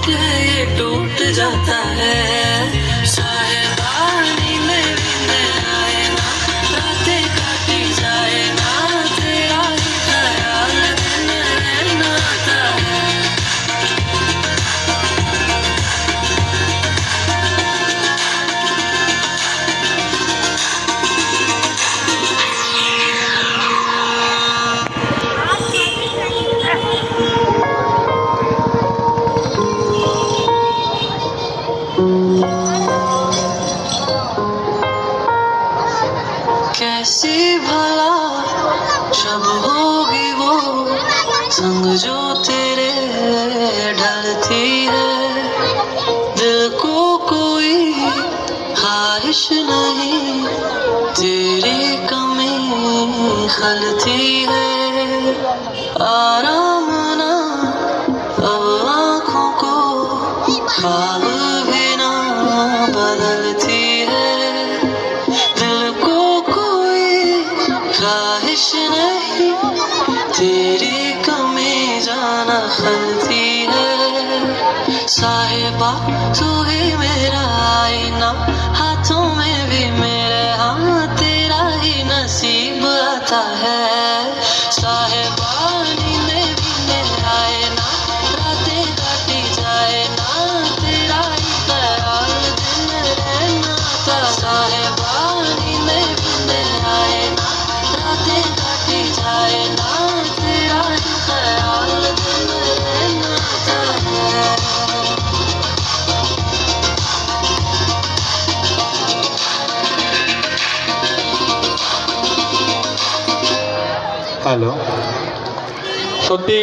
है ये टूट जाता है। साहेबानी में आए ना, रातें काटी जाए ना, तेरा ही ख्याल दिन रहना आता है। कैसी भला जब होगी वो संग जो तेरे ढलती है। दिल को कोई ख्वाहिश नहीं, तेरी कमी खलती है। आराम ना अब आँखों को, ख्वाब भी ना बदलती है। दिल को कोई ख्वाहिश नहीं, तेरी कमी जाना खलती है। साहिबा तू ही मेरा आईना, हाथों में भी मेरे हाँ तेरा ही नसीब आता है। साहिबानी में भी मेरा आए ना, रातें काटी जाए ना, तेरा ही ख्याल दिन रहना था। साहिबानी में भी मेरा आए ना, रातें काटी जाए ना, तेरा ही ख्याल दिन रहना था। হ্যালো, সত্যি